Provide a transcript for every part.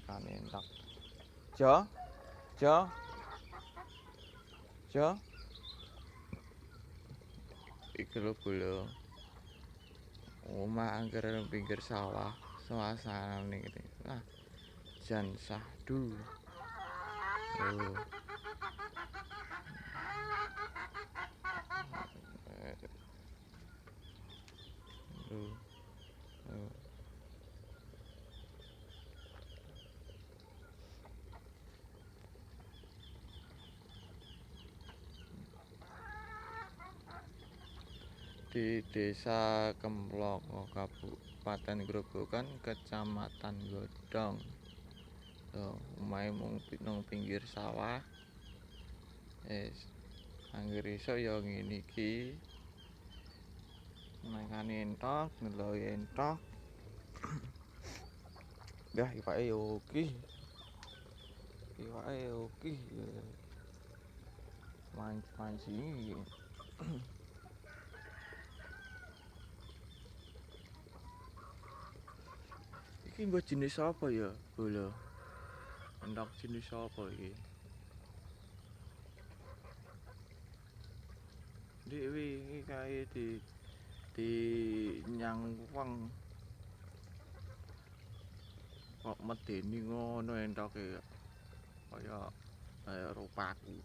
Makan entak. Jo, Jo, Jo. Iki lho bolo. Omah angger pinggir sawah, suasanane ngene. Nah, jan sahdu. Oh. Oh. Oh. Di Desa Kemplok, Kabupaten Grobogan, Kecamatan Godong. Tuh, omahe mung nang pinggir sawah. Angger iso ya ngene iki. Makan entok, ndeloki entok. Dah iwake yo oki. Iwake oki. Mancing. Iki mbok jenis apa ya, Bolo? Entok jenis apa iki? Dik wingi kae di nyang wong kok medeni ngono entoke kaya rupaku.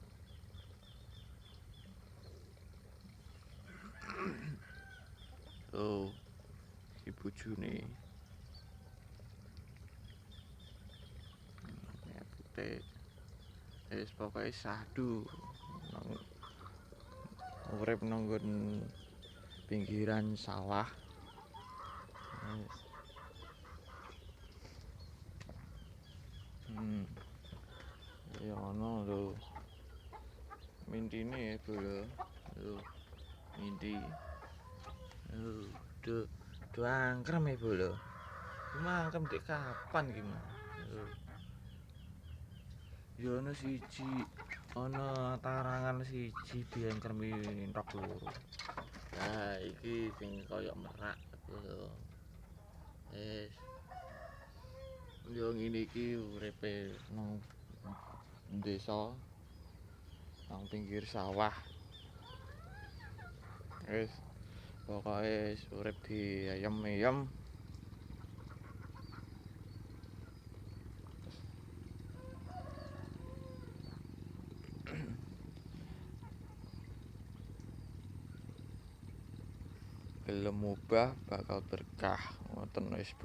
Oh, si bojone. Putih. Pokoke sahdu. Urip nang pinggiran sawah. Ya ono lho. Mintine Bolo. Lho, minti. Do angkrem ya Bolo. Mangkem dek kapan iki, Mas? Ya ana siji, ana tarangan siji diangkremi entok loro. Nah, iki sing kaya merak lho. Yo ngene iki uripe nang desa nang pinggir sawah. Pokoke urip di ayem-ayem. Gelem mubah bakal berkah ngoten wis.